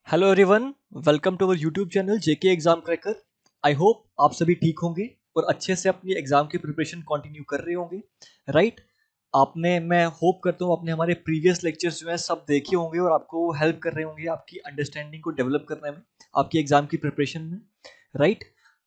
Hello everyone, welcome to our YouTube channel JK exam cracker. I hope आप सभी ठीक होंगे और अच्छे से अपनी एग्जाम की प्रिपरेशन कंटिन्यू कर रहे होंगे। राइट, आपने, मैं होप करता हूँ आपने हमारे प्रीवियस लेक्चर्स जो है सब देखे होंगे और आपको हेल्प कर रहे होंगे आपकी अंडरस्टैंडिंग को डेवलप करने में, आपकी एग्जाम की प्रिपरेशन में। राइट,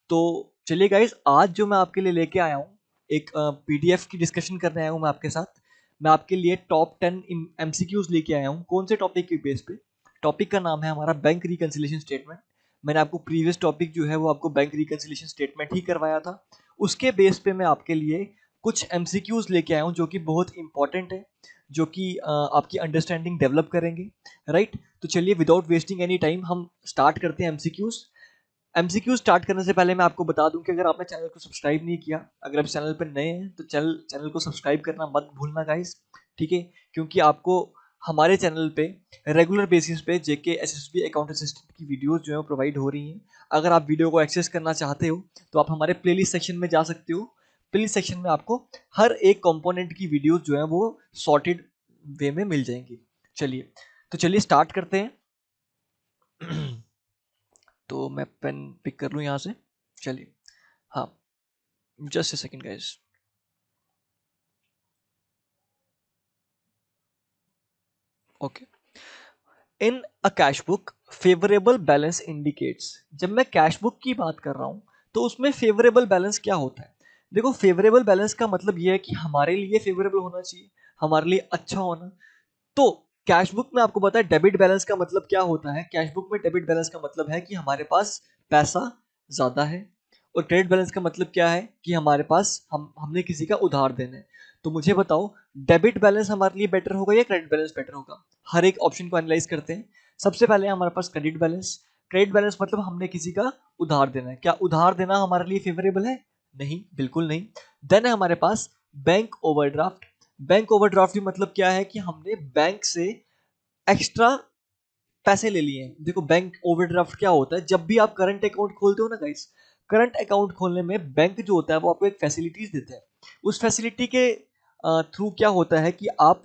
तो चलिए गाइज, आज जो मैं आपके लिए लेके आया हूँ, एक पीडीएफ की डिस्कशन करने आया हूँ मैं आपके साथ। मैं आपके लिए टॉप 10 एमसीक्यूज लेके आया हूँ। कौन से टॉपिक के बेस पे? टॉपिक का नाम है हमारा बैंक रिकंसिलिएशन स्टेटमेंट। मैंने आपको प्रीवियस टॉपिक जो है वो आपको बैंक रिकंसिलिएशन स्टेटमेंट ही करवाया था। उसके बेस पे मैं आपके लिए कुछ एमसीक्यूज लेके आया हूँ जो कि बहुत इंपॉर्टेंट है, जो कि आपकी अंडरस्टैंडिंग डेवलप करेंगे। राइट, तो चलिए विदाउट वेस्टिंग एनी टाइम हम स्टार्ट करते हैं एमसीक्यूज। एमसीक्यू स्टार्ट करने से पहले मैं आपको बता दूं कि अगर आपने चैनल को सब्सक्राइब नहीं किया, अगर आप चैनल पर नए हैं तो चैनल को सब्सक्राइब करना मत भूलना गाइस। ठीक है, क्योंकि आपको हमारे चैनल पे रेगुलर बेसिस पे जेके एसएसबी अकाउंट असिस्टेंट की वीडियोस जो है प्रोवाइड हो रही हैं। अगर आप वीडियो को एक्सेस करना चाहते हो तो आप हमारे प्लेलिस्ट सेक्शन में जा सकते हो। प्लेलिस्ट सेक्शन में आपको हर एक कंपोनेंट की वीडियोस जो है वो सॉर्टेड वे में मिल जाएंगी। चलिए, तो चलिए स्टार्ट करते हैं। तो मैं पेन पिक कर लूँ यहाँ से। चलिए, हाँ, just a second guys. Okay, in a cash book favourable balance indicates. जब मैं कैश बुक की बात कर रहा हूँ तो उसमें फेवरेबल बैलेंस क्या होता है? देखो, फेवरेबल बैलेंस का मतलब यह है कि हमारे लिए फेवरेबल होना चाहिए, हमारे लिए अच्छा होना। तो कैश बुक में आपको पता है डेबिट बैलेंस का मतलब क्या होता है? कैश बुक में डेबिट बैलेंस का मतलब है कि हमारे पास पैसा ज्यादा है। और क्रेडिट बैलेंस का मतलब क्या है? कि हमारे पास हमने किसी का उधार देना है। तो मुझे बताओ, डेबिट बैलेंस हमारे लिए बेटर होगा या क्रेडिट बैलेंस बेटर होगा? हर एक ऑप्शन को एनालाइज करते हैं। सबसे पहले हमारे पास क्रेडिट बैलेंस। क्रेडिट बैलेंस मतलब हमने किसी का उधार देना है। क्या उधार देना हमारे लिए फेवरेबल है? नहीं, बिल्कुल नहीं। देन है हमारे पास बैंक ओवरड्राफ्ट। बैंक ओवरड्राफ्ट भी मतलब क्या है? कि हमने बैंक से एक्स्ट्रा पैसे ले लिए हैं। देखो, बैंक ओवरड्राफ्ट क्या होता है? जब भी आप करंट अकाउंट खोलते हो ना गाइस, करंट अकाउंट खोलने में बैंक जो होता है वो आपको एक फैसिलिटीज देता है। उस फैसिलिटी के थ्रू क्या होता है कि आप,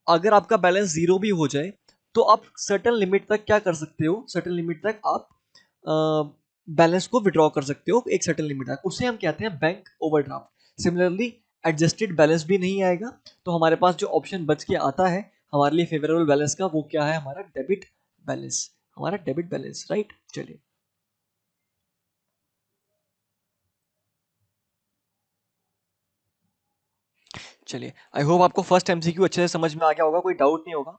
अगर आपका बैलेंस जीरो भी हो जाए तो आप सर्टेन लिमिट तक क्या कर सकते हो? सर्टेन लिमिट तक आप बैलेंस को विड्रॉ कर सकते हो, एक सर्टेन लिमिट तक। उसे हम कहते हैं bank overdraft. Similarly adjusted balance भी नहीं आएगा। तो हमारे पास जो ऑप्शन बच के आता है हमारे लिए फेवरेबल बैलेंस का, वो क्या है? हमारा डेबिट बैलेंस। हमारा डेबिट बैलेंस। राइट, चलिए। चलिए, आई होप आपको फर्स्ट एमसीक्यू अच्छे से समझ में आ गया होगा, कोई डाउट नहीं होगा।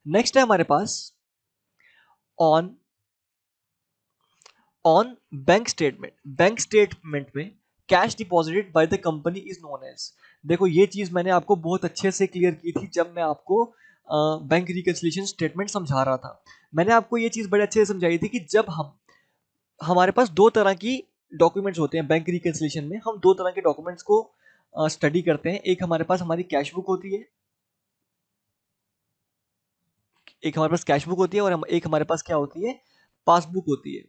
नेक्स्ट है हमारे पास on on bank statement. Bank statement में cash deposited by the company is known as. देखो, ये चीज मैंने आपको बहुत अच्छे से क्लियर की थी जब मैं आपको बैंक रिकंसिलिएशन स्टेटमेंट समझा रहा था। मैंने आपको ये चीज बड़े अच्छे से समझाई थी कि जब हमारे पास दो तरह की डॉक्यूमेंट्स होते हैं बैंक रिकंसिलिएशन में, हम दो तरह के डॉक्यूमेंट्स को स्टडी करते हैं। एक हमारे पास हमारी कैश बुक होती है, एक हमारे पास कैश बुक होती है, और एक हमारे पास क्या होती है? पासबुक होती है।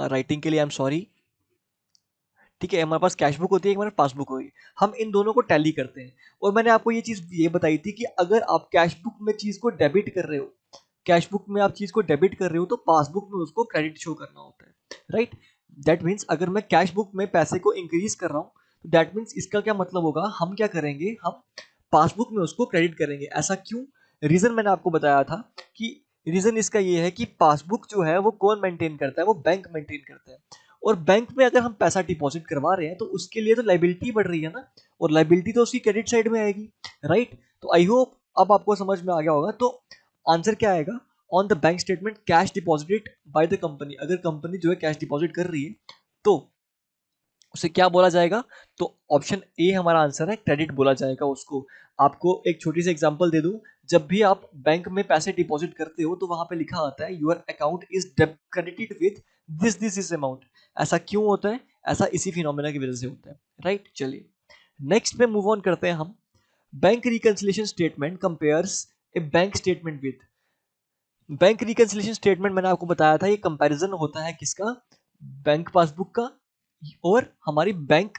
राइटिंग के लिए आई एम सॉरी। ठीक है, हमारे पास कैश बुक होती है, एक हमारे पासबुक होगी। हम इन दोनों को टैली करते हैं। और मैंने आपको ये चीज ये बताई थी कि अगर आप कैश बुक में चीज को डेबिट कर रहे हो, कैश बुक में आप चीज को डेबिट कर रहे हो तो पासबुक में उसको क्रेडिट शो करना होता है। राइट, दैट मीन्स अगर मैं कैश बुक में पैसे को इंक्रीज कर रहा हूँ तो दैट मीन्स इसका क्या मतलब होगा? हम क्या करेंगे? हम पासबुक में उसको क्रेडिट करेंगे। ऐसा क्यों? रीजन मैंने आपको बताया था कि रीजन इसका ये है कि पासबुक जो है वो कौन मेंटेन करता है? वो बैंक मेंटेन करता है। और बैंक में अगर हम पैसा डिपॉजिट करवा रहे हैं तो उसके लिए तो लाइबिलिटी बढ़ रही है ना, और लाइबिलिटी तो उसकी क्रेडिट साइड में आएगी। राइट, तो आई होप अब आपको समझ में आ गया होगा। तो आंसर क्या आएगा? On the bank statement cash deposited by the company. अगर कंपनी जो है कैश डिपॉजिट कर रही है तो उसे क्या बोला जाएगा? तो ऑप्शन ए हमारा आंसर है, क्रेडिट बोला जाएगा उसको। आपको एक छोटी सी एग्जांपल दे दूं। जब भी आप बैंक में पैसे डिपॉजिट करते हो तो वहां पे लिखा आता है your account is credited with this amount. ऐसा क्यों होता है? ऐसा इसी फिनोमेना की वजह से होता है। राइट, चलिए नेक्स्ट पे मूव ऑन करते हैं हम। Bank reconciliation statement compares A bank statement with. Bank reconciliation statement मैंने आपको बताया था, ये कंपैरिजन होता है किसका? बैंक पासबुक का और हमारी बैंक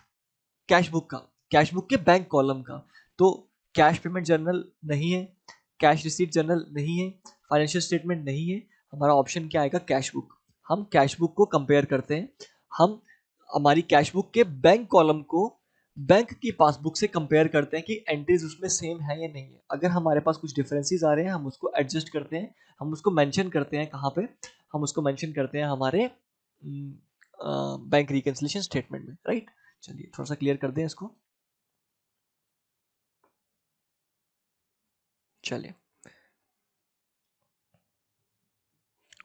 कैश बुक का, कैश बुक के बैंक कॉलम का। तो कैश पेमेंट जर्नल नहीं है, कैश रिसीट जर्नल नहीं है, फाइनेंशियल स्टेटमेंट नहीं है, हमारा ऑप्शन क्या आएगा, कैश बुक। हम कैश बुक को कंपेयर करते हैं, हम हमारी कैश बुक के बैंक कॉलम को बैंक की पासबुक से कंपेयर करते हैं कि एंट्रीज उसमें सेम है या नहीं है। अगर हमारे पास कुछ डिफरेंसेस आ रहे हैं हम उसको एडजस्ट करते हैं, हम उसको मेंशन करते हैं, कहाँ पे, हम उसको मेंशन करते हैं हमारे बैंक रिकंसिलिएशन स्टेटमेंट में, राइट। चलिए थोड़ा सा क्लियर कर दें इसको। चलिए,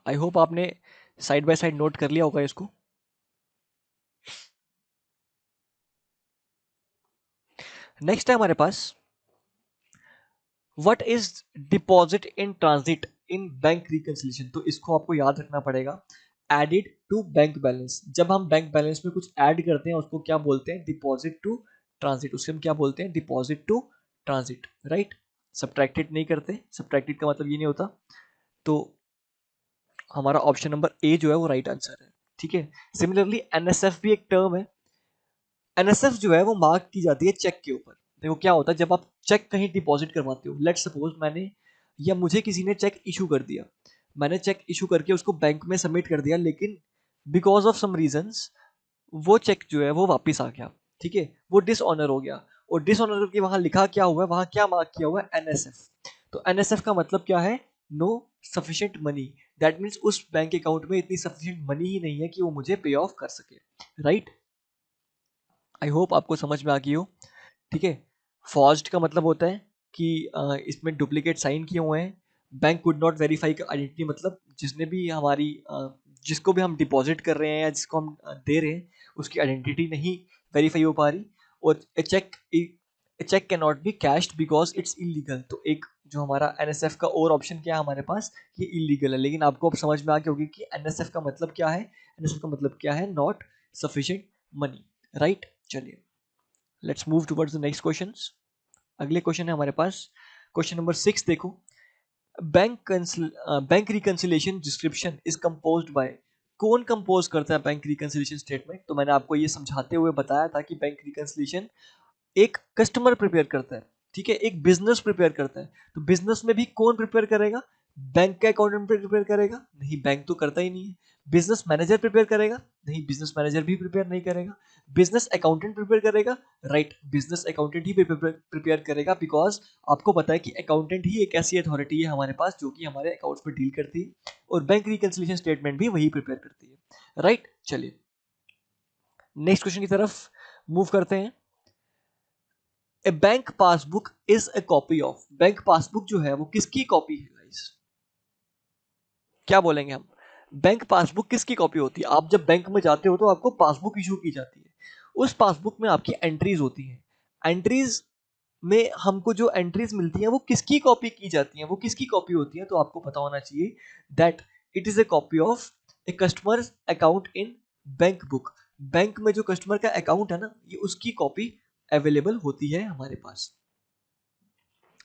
आई होप आपने साइड बाय साइड नोट कर लिया होगा इसको। नेक्स्ट है हमारे पास, what is deposit in transit in bank reconciliation. तो इसको आपको याद रखना पड़ेगा, एडेड टू बैंक बैलेंस। जब हम बैंक बैलेंस में कुछ ऐड करते हैं उसको क्या बोलते हैं, डिपॉजिट टू ट्रांजिट। उसे हम क्या बोलते हैं, deposit to transit, right. Subtracted नहीं करते, सब्ट्रैक्टेड का मतलब ये नहीं होता। तो हमारा ऑप्शन नंबर ए जो है वो राइट आंसर है, ठीक है। सिमिलरली एनएसएफ भी एक टर्म है। एनएसएफ जो है वो मार्क की जाती है चेक के ऊपर। देखो क्या होता है, जब आप चेक कहीं डिपॉजिट करवाते हो, लेट्स सपोज मैंने या मुझे किसी ने चेक इशू कर दिया, मैंने चेक इशू करके उसको बैंक में सबमिट कर दिया, लेकिन बिकॉज ऑफ सम रीजंस वो चेक जो है वो वापस आ गया, ठीक है, वो डिसऑनर हो गया। और डिसऑनर करके वहां लिखा क्या हुआ है, वहां क्या मार्क किया हुआ है, एनएसएफ। तो एनएसएफ का मतलब क्या है, no sufficient money. That means उस बैंक अकाउंट में इतनी सफिशिएंट मनी ही नहीं है कि वो मुझे पे ऑफ कर सके, राइट। आई होप आपको समझ में आ गई हो, ठीक है। फॉर्ज्ड का मतलब होता है कि इसमें डुप्लीकेट साइन किए हुए हैं। बैंक कुड नॉट वेरीफाई का आइडेंटिटी, मतलब जिसने भी हमारी जिसको भी हम डिपॉजिट कर रहे हैं या जिसको हम दे रहे हैं उसकी आइडेंटिटी नहीं वेरीफाई हो पा रही। और cheque can not be cashed because it's illegal. तो एक जो हमारा एनएसएफ का और ऑप्शन क्या है हमारे पास, ये इलीगल है। लेकिन आपको अब समझ में आ गया होगी कि एनएसएफ का मतलब क्या है, एनएसएफ का मतलब क्या है, नॉट सफिशिएंट मनी, राइट। चलिए let's move towards the next questions. अगले क्वेश्चन है हमारे पास, क्वेश्चन नंबर 6 देखो। Bank reconciliation description is composed bye. कौन कंपोज करता है बैंक रिकंसिलिएशन स्टेटमेंट। तो मैंने आपको ये समझाते हुए बताया था कि बैंक रिकंसिलिएशन एक कस्टमर प्रिपेयर करता है, ठीक है, एक बिजनेस प्रिपेयर करता है। तो बिजनेस में भी कौन प्रिपेयर करेगा, बैंक का अकाउंटेंट प्रिपेयर करेगा, नहीं बैंक तो करता ही नहीं है। बिजनेस मैनेजर प्रिपेयर करेगा, नहीं बिजनेस मैनेजर भी प्रिपेयर नहीं करेगा। बिजनेस अकाउंटेंट प्रिपेयर करेगा, राइट, बिजनेस अकाउंटेंट ही प्रिपेयर करेगा। बिकॉज आपको पता है कि अकाउंटेंट ही एक ऐसी अथॉरिटी है हमारे पास जो कि हमारे अकाउंट्स पर डील करती है, और बैंक रिकंसिलिएशन स्टेटमेंट भी वही प्रिपेयर करती है, राइट। चलिए नेक्स्ट क्वेश्चन की तरफ मूव करते हैं। A bank passbook is a copy of. Bank passbook जो है वो किसकी कॉपी है गाइस, क्या बोलेंगे हम, बैंक पासबुक किसकी कॉपी होती है। आप जब बैंक में जाते हो तो आपको पासबुक इशू की जाती है, उस पासबुक में आपकी एंट्रीज होती हैं। एंट्रीज में हमको जो एंट्रीज मिलती हैं वो किसकी कॉपी की जाती हैं, वो किसकी कॉपी होती है, तो आपको पता होना चाहिए that it is a copy of a customer account in bank book. Bank में जो कस्टमर का अकाउंट है ना, ये उसकी कॉपी अवेलेबल होती है हमारे पास,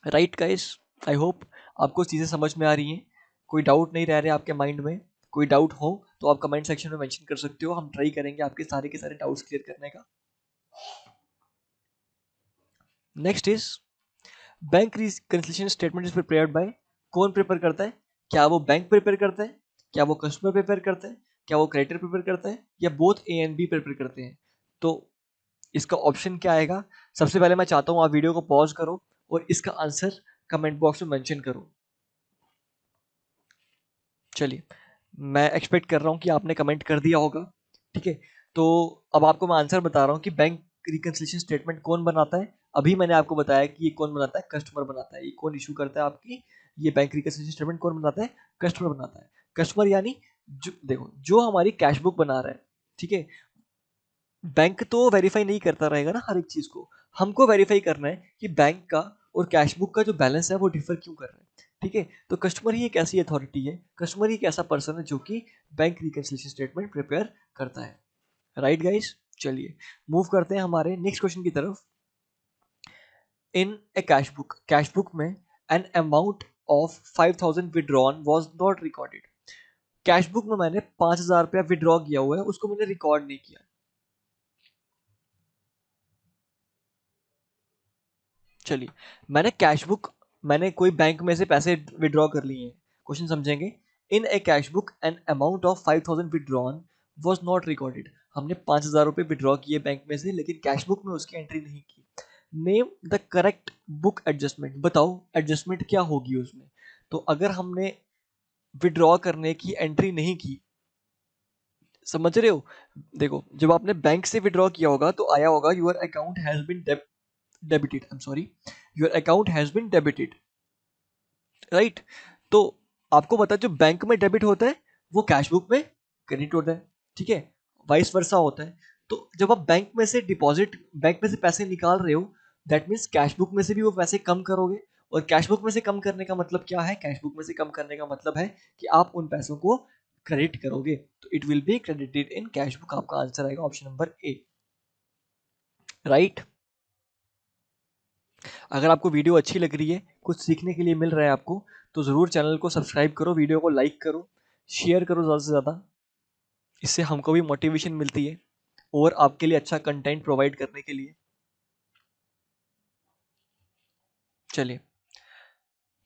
राइट गाइस। आई होप आपको चीज़ें समझ में आ रही हैं, कोई डाउट नहीं रह रहे आपके माइंड में। कोई डाउट हो तो आप कमेंट सेक्शन में मेंशन कर सकते हो, हम ट्राई करेंगे आपके सारे के सारे डाउट्स क्लियर करने का। Next is bank reconciliation statement is prepared by. कौन प्रिपेयर करता है, क्या वो बैंक प्रिपेयर करता है, क्या वो कस्टमर प्रिपेयर करता है, क्या वो क्रेडिटर प्रिपेयर करता है, या both A and be prepare करते हैं। तो इसका ऑप्शन क्या आएगा। सबसे पहले मैं चाहता हूं आप वीडियो को पॉज करो और इसका आंसर कमेंट बॉक्स में मेंशन करो। चलिए मैं एक्सपेक्ट कर रहा हूँ कि आपने कमेंट कर दिया होगा, ठीक है। तो अब आपको मैं आंसर बता रहा हूँ कि बैंक रिकंसिलिएशन स्टेटमेंट कौन बनाता है। अभी मैंने आपको बताया कि ये कौन बनाता है, कस्टमर बनाता है। ये कौन इशू करता है आपकी, ये बैंक रिकंसिलिएशन स्टेटमेंट कौन बनाता है, कस्टमर बनाता है। कस्टमर यानी जो देखो जो हमारी कैश बुक बना रहा है, ठीक है, बैंक तो वेरीफाई नहीं करता रहेगा ना हर एक चीज को, हमको वेरीफाई करना है कि बैंक का और कैश बुक का जो बैलेंस है वो डिफर क्यों कर रहा है, ठीक है। तो कस्टमर ही एक ऐसी अथॉरिटी है, कस्टमर ही एक ऐसा पर्सन है जो कि बैंक रिकंसिलिएशन स्टेटमेंट प्रिपेयर करता है, राइट गाइस। चलिए मूव करते हैं हमारे नेक्स्ट क्वेश्चन की तरफ। इन ए कैश बुक में N amount of 5000 withdrawn was not recorded. Cash book में मैंने 5000 रुपया विड्रॉ किया हुआ है, उसको मैंने रिकॉर्ड नहीं किया। चलिए मैंने कैश बुक मैंने कोई बैंक में से पैसे विड्रॉ कर लिए हैं। क्वेश्चन समझेंगे। In a cash book an amount of 5,000 withdrawn was not recorded. हमने 5,000 रुपये विड्रॉ किए बैंक में से, लेकिन कैश बुक में उसकी एंट्री नहीं की। Name the correct book adjustment. बताओ एडजस्टमेंट क्या होगी उसमें। तो अगर हमने विड्रॉ करने की एंट्री नहीं की, समझ रहे हो, देखो जब आपने बैंक से विड्रॉ किया होगा तो आया होगा your account has been debited, I am sorry, your account has been debited, right. तो आपको पता है जो बैंक में डेबिट होता है वो कैश बुक में क्रेडिट होता है, ठीक है, वाइस वर्सा होता है। तो जब आप बैंक में से पैसे निकाल रहे हो, दैट मीन्स कैश बुक में से भी वो पैसे कम करोगे। और कैश बुक में से कम करने का मतलब क्या है? कैश बुक में से कम करने का मतलब है कि आप उन पैसों को क्रेडिट करोगे, तो it will be credited in cash book. आपका आंसर आएगा ऑप्शन नंबर ए, राइट। अगर आपको वीडियो अच्छी लग रही है, कुछ सीखने के लिए मिल रहा है आपको, तो ज़रूर चैनल को सब्सक्राइब करो, वीडियो को लाइक करो, शेयर करो ज़्यादा से ज़्यादा। इससे हमको भी मोटिवेशन मिलती है और आपके लिए अच्छा कंटेंट प्रोवाइड करने के लिए। चलिए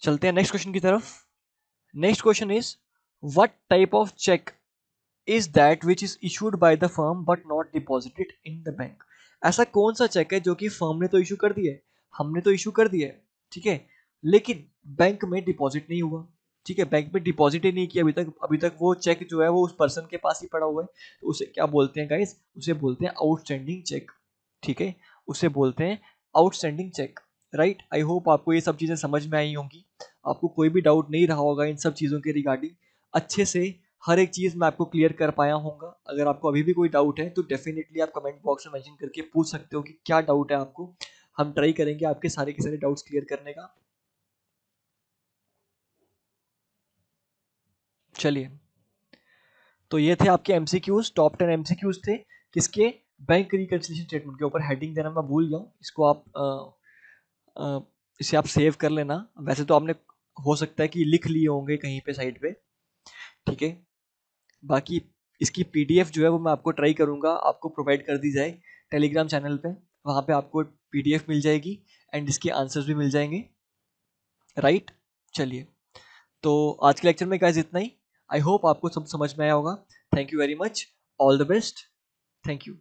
चलते हैं नेक्स्ट क्वेश्चन की तरफ। Next question is what type of cheque is that which is issued by the firm but not deposited in the bank. ऐसा कौन सा चेक है जो कि फर्म ने तो इशू कर दिया है, हमने तो इशू कर दिया है, ठीक है, लेकिन बैंक में डिपॉजिट नहीं हुआ, ठीक है, बैंक में डिपॉजिट ही नहीं किया अभी तक वो चेक जो है वो उस पर्सन के पास ही पड़ा हुआ है। तो उसे क्या बोलते हैं गाइस? उसे बोलते हैं आउटस्टैंडिंग चेक, ठीक है, उसे बोलते हैं outstanding cheque, right. I hope आपको ये सब चीज़ें समझ में आई होंगी, आपको कोई भी डाउट नहीं रहा होगा इन सब चीज़ों के रिगार्डिंग। अच्छे से हर एक चीज़ मैं आपको क्लियर कर पाया होऊंगा। अगर आपको अभी भी कोई डाउट है तो डेफिनेटली आप कमेंट बॉक्स में मेंशन करके पूछ सकते हो कि क्या डाउट है आपको। हम ट्राई करेंगे आपके सारे के सारे डाउट्स क्लियर करने का। चलिए, तो ये थे आपके एमसीक्यूज, टॉप 10 एमसीक्यूज थे किसके? बैंक रिकंसिलिएशन स्टेटमेंट के ऊपर। हेडिंग देना मैं भूल जाऊँ, इसको आप अ, इसे आप सेव कर लेना। वैसे तो आपने हो सकता है कि लिख लिए होंगे कहीं पे साइड पे, ठीक है। बाकी इसकी पीडीएफ जो है वो मैं आपको ट्राई करूंगा आपको प्रोवाइड कर दी जाए टेलीग्राम चैनल पे। वहाँ पे आपको पीडीएफ मिल जाएगी एंड इसके आंसर्स भी मिल जाएंगे, राइट। चलिए, तो आज के लेक्चर में गाइस इतना ही। आई होप आपको सब समझ में आया होगा। Thank you very much, all the best, thank you.